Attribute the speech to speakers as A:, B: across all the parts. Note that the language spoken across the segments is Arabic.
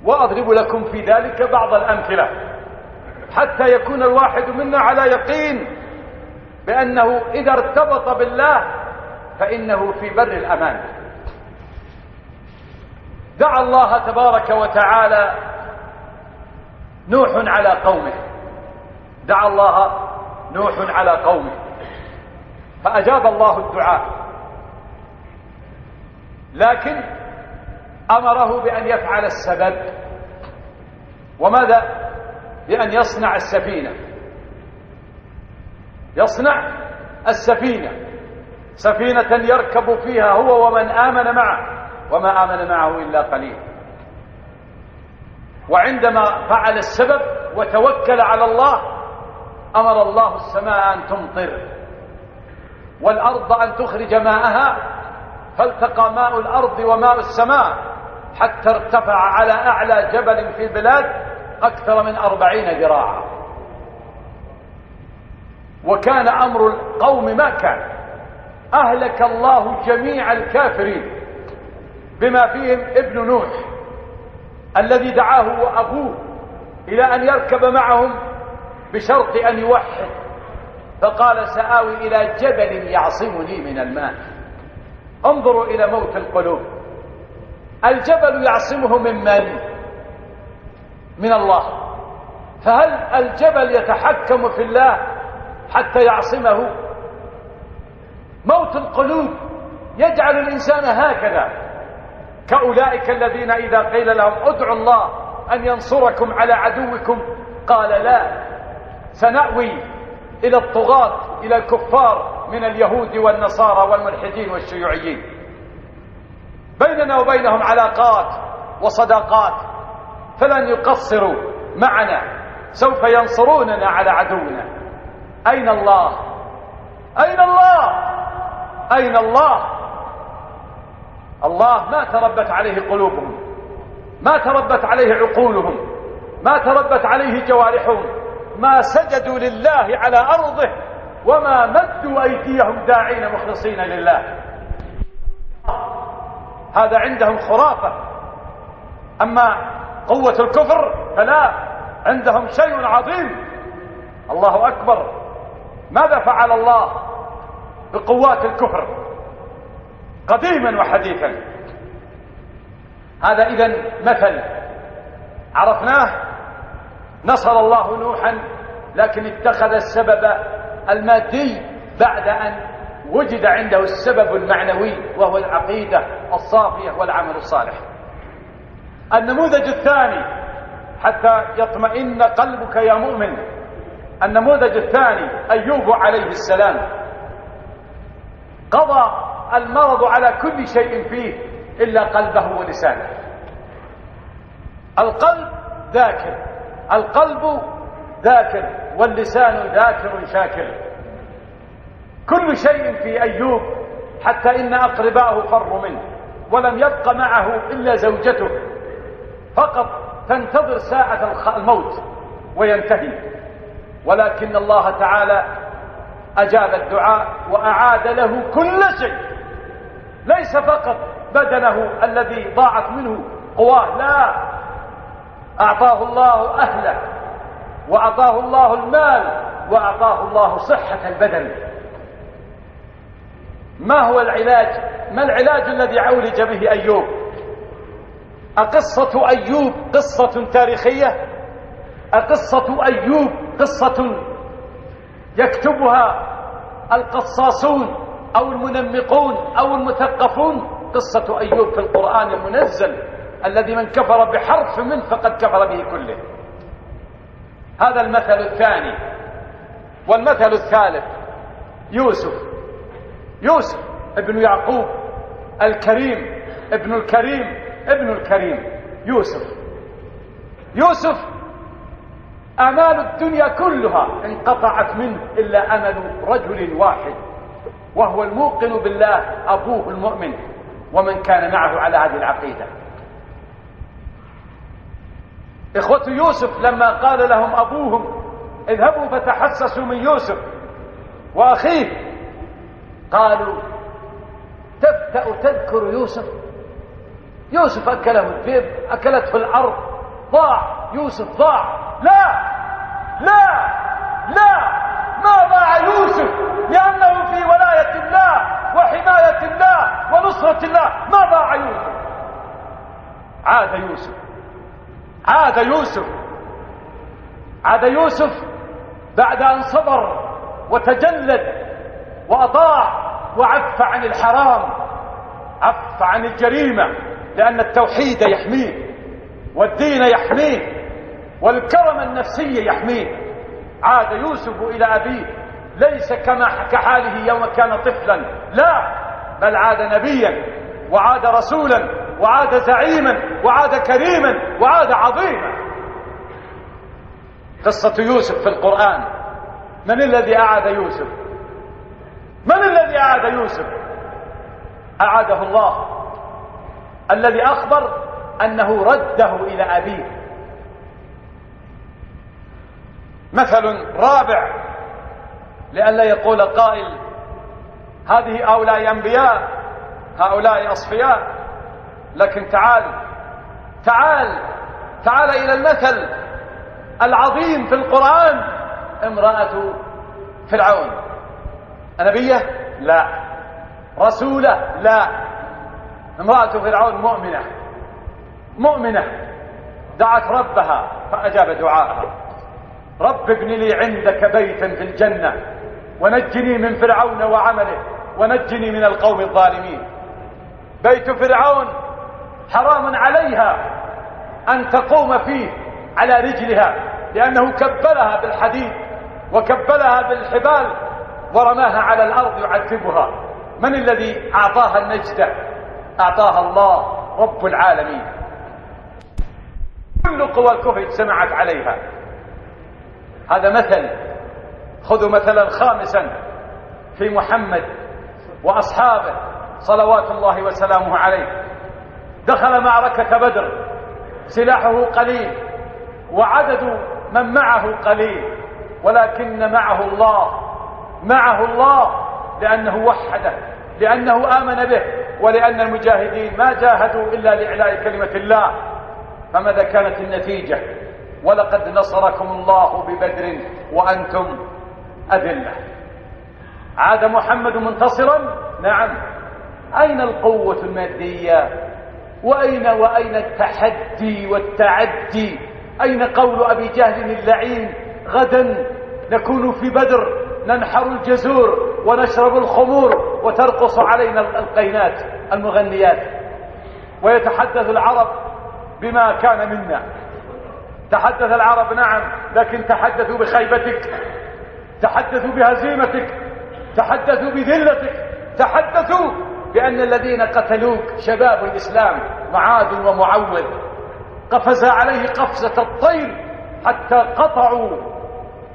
A: وأضرب لكم في ذلك بعض الأمثلة حتى يكون الواحد منا على يقين بأنه إذا ارتبط بالله فإنه في بر الأمان. دعا الله تبارك وتعالى نوح على قومه، دعا الله نوح على قومه فأجاب الله الدعاء، لكن أمره بأن يفعل السبب. وماذا؟ بأن يصنع السفينة، يصنع السفينة، سفينة يركب فيها هو ومن آمن معه، وما آمن معه إلا قليل. وعندما فعل السبب وتوكل على الله أمر الله السماء أن تمطر والأرض أن تخرج ماءها، فالتقى ماء الأرض وماء السماء حتى ارتفع على أعلى جبل في البلاد أكثر من 40 ذراعا. وكان أمر القوم ما كان، أهلك الله جميع الكافرين بما فيهم ابن نوح الذي دعاه وأبوه إلى أن يركب معهم بشرط أن يوحد، فقال سآوي إلى جبل يعصمني من الماء. انظروا إلى موت القلوب، الجبل يعصمه من من؟ من الله. فهل الجبل يتحكم في الله حتى يعصمه؟ موت القلوب يجعل الإنسان هكذا، كأولئك الذين إذا قيل لهم ادعوا الله أن ينصركم على عدوكم قال لا، سنأوي إلى الطغاة إلى الكفار من اليهود والنصارى والملحدين والشيوعيين. بيننا وبينهم علاقات وصداقات، فلن يقصروا معنا، سوف ينصروننا على عدونا. أين الله؟ أين الله؟ أين الله؟ الله ما تربت عليه قلوبهم، ما تربت عليه عقولهم، ما تربت عليه جوارحهم، ما سجدوا لله على أرضه وما مدوا أيديهم داعين مخلصين لله. هذا عندهم خرافة. أما قوة الكفر فلا، عندهم شيء عظيم. الله أكبر. ماذا فعل الله بقوات الكفر قديما وحديثا؟ هذا إذن مثل عرفناه. نصر الله نوحا لكن اتخذ السبب المادي بعد أن وجد عنده السبب المعنوي وهو العقيدة الصافية والعمل الصالح. النموذج الثاني حتى يطمئن قلبك يا مؤمن، النموذج الثاني أيوب عليه السلام. قضى المرض على كل شيء فيه إلا قلبه ولسانه. القلب ذاكر، القلب ذاكر واللسان ذاكر شاكر. كل شيء في أيوب حتى إن أقرباءه فروا منه ولم يبق معه إلا زوجته فقط تنتظر ساعة الموت وينتهي. ولكن الله تعالى أجاب الدعاء وأعاد له كل شيء، ليس فقط بدنه الذي ضاعت منه قواه، لا، أعطاه الله أهله وأعطاه الله المال وأعطاه الله صحة البدن. ما هو العلاج؟ ما العلاج الذي عولج به أيوب؟ أقصة أيوب قصة تاريخية؟ أقصة أيوب قصة يكتبها القصاصون أو المنمقون أو المثقفون؟ قصة أيوب في القرآن المنزل الذي من كفر بحرف منه فقد كفر به كله. هذا المثل الثاني. والمثل الثالث يوسف ابن يعقوب الكريم، ابن الكريم، ابن الكريم. يوسف آمال الدنيا كلها انقطعت منه إلا أمل رجل واحد وهو الموقن بالله أبوه المؤمن ومن كان معه على هذه العقيدة. إخوة يوسف لما قال لهم أبوهم اذهبوا فتحسسوا من يوسف وأخيه، قالوا تبدأ تذكر يوسف أكله الذئب، أكلته الأرض، ضاع يوسف، ضاع. لا لا لا، ما ضاع يوسف، لأنه في ولاية الله وحماية الله ونصرة الله. ما ضاع يوسف. عاد يوسف، عاد يوسف، عاد يوسف بعد أن صبر وتجلد وأطاع وعف عن الحرام، عف عن الجريمة، لأن التوحيد يحميه والدين يحميه والكرم النفسي يحميه. عاد يوسف إلى أبيه ليس كحاله يوم كان طفلا، لا، بل عاد نبيا وعاد رسولا وعاد زعيما وعاد كريما وعاد عظيما. قصة يوسف في القرآن، من الذي أعاد يوسف؟ من الذي أعاد يوسف؟ أعاده الله، الذي أخبر أنه رده إلى أبيه. مثل رابع لئلا يقول قائل هؤلاء أنبياء، هؤلاء أصفياء، لكن تعال إلى المثل العظيم في القرآن. امرأة فرعون، نبية؟ لا. رسولة؟ لا. امرأة فرعون مؤمنة دعت ربها فأجاب دعاءها. رب ابن لي عندك بيتا في الجنة ونجني من فرعون وعمله ونجني من القوم الظالمين. بيت فرعون حرام عليها أن تقوم فيه على رجلها، لأنه كبلها بالحديد وكبلها بالحبال ورماها على الأرض يعذبها. من الذي أعطاها النجدة؟ أعطاها الله رب العالمين. كل قوى الكفر اجتمعت عليها. هذا مثل. خذوا مثلا خامسا في محمد وأصحابه صلوات الله وسلامه عليه. دخل معركة بدر، سلاحه قليل وعدد من معه قليل، ولكن معه الله، لأنه وحده، لأنه آمن به، ولأن المجاهدين ما جاهدوا إلا لإعلاء كلمة الله. فماذا كانت النتيجة؟ ولقد نصركم الله ببدر وأنتم أذلة. عاد محمد منتصرا؟ نعم. أين القوة المادية؟ وأين التحدي والتعدي؟ أين قول أبي جهل اللعين غدا نكون في بدر ننحر الجزور ونشرب الخمور وترقص علينا القينات المغنيات، ويتحدث العرب بما كان منا؟ تحدث العرب نعم، لكن تحدثوا بخيبتك، تحدثوا بهزيمتك، تحدثوا بذلتك، تحدثوا بأن الذين قتلوك شباب الإسلام معاذ ومعوذ، قفز عليه قفزة الطير حتى قطعوا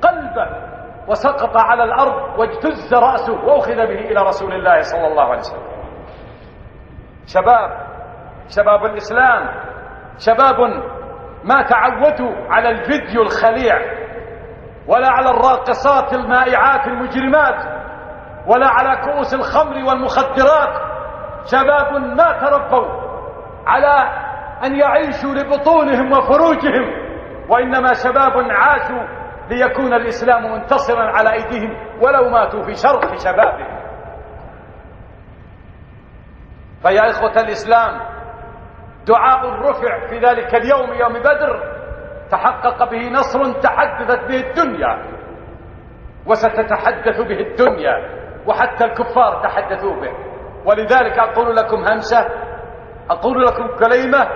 A: قلبه وسقط على الأرض واجتز رأسه وأخذ به إلى رسول الله صلى الله عليه وسلم. شباب الإسلام، شباب ما تعودوا على الفيديو الخليع، ولا على الراقصات المائعات المجرمات، ولا على كؤوس الخمر والمخدرات. شباب ما تربوا على أن يعيشوا لبطونهم وفروجهم، وإنما شباب عاشوا ليكون الإسلام منتصرا على أيديهم ولو ماتوا في شرف شبابهم. فيا إخوة الإسلام، دعاء رفع في ذلك اليوم، يوم بدر، تحقق به نصر تحدثت به الدنيا وستتحدث به الدنيا، وحتى الكفار تحدثوا به. ولذلك أقول لكم همسة، أقول لكم كلمة،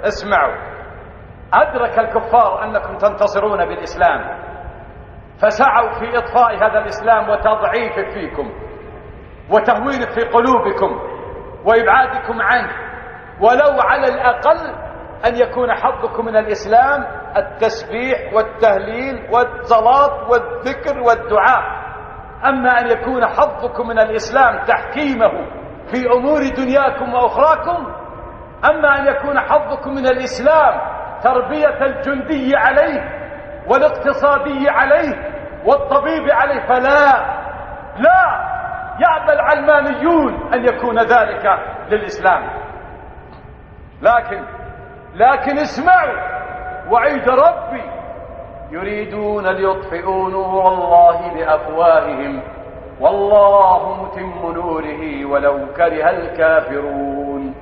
A: اسمعوا. أدرك الكفار أنكم تنتصرون بالإسلام، فسعوا في إطفاء هذا الإسلام وتضعيفه فيكم وتهوينه في قلوبكم وإبعادكم عنه، ولو على الأقل أن يكون حظكم من الإسلام التسبيح والتهليل والصلاة والذكر والدعاء. أما أن يكون حظكم من الإسلام تحكيمه في أمور دنياكم وأخراكم، أما أن يكون حظكم من الإسلام تربية الجندي عليه والاقتصادي عليه والطبيب عليه، لا يأبى العلمانيون أن يكون ذلك للإسلام. لكن اسمعوا، وعيد ربي يريدون ليطفئوا نور الله بأفواههم والله متم نوره ولو كره الكافرون.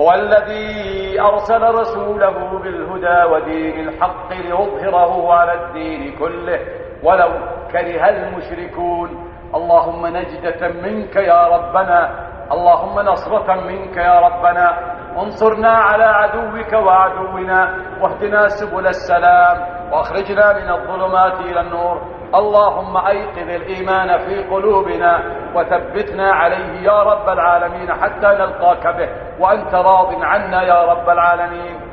A: هو الذي أرسل رسوله بالهدى ودين الحق ليظهره على الدين كله ولو كره المشركون. اللهم نجدة منك يا ربنا، اللهم نصرة منك يا ربنا، انصرنا على عدوك وعدونا، واهدنا سبل السلام، واخرجنا من الظلمات إلى النور. اللهم أيقظ الإيمان في قلوبنا وثبتنا عليه يا رب العالمين حتى نلقاك به وأنت راض عنا يا رب العالمين.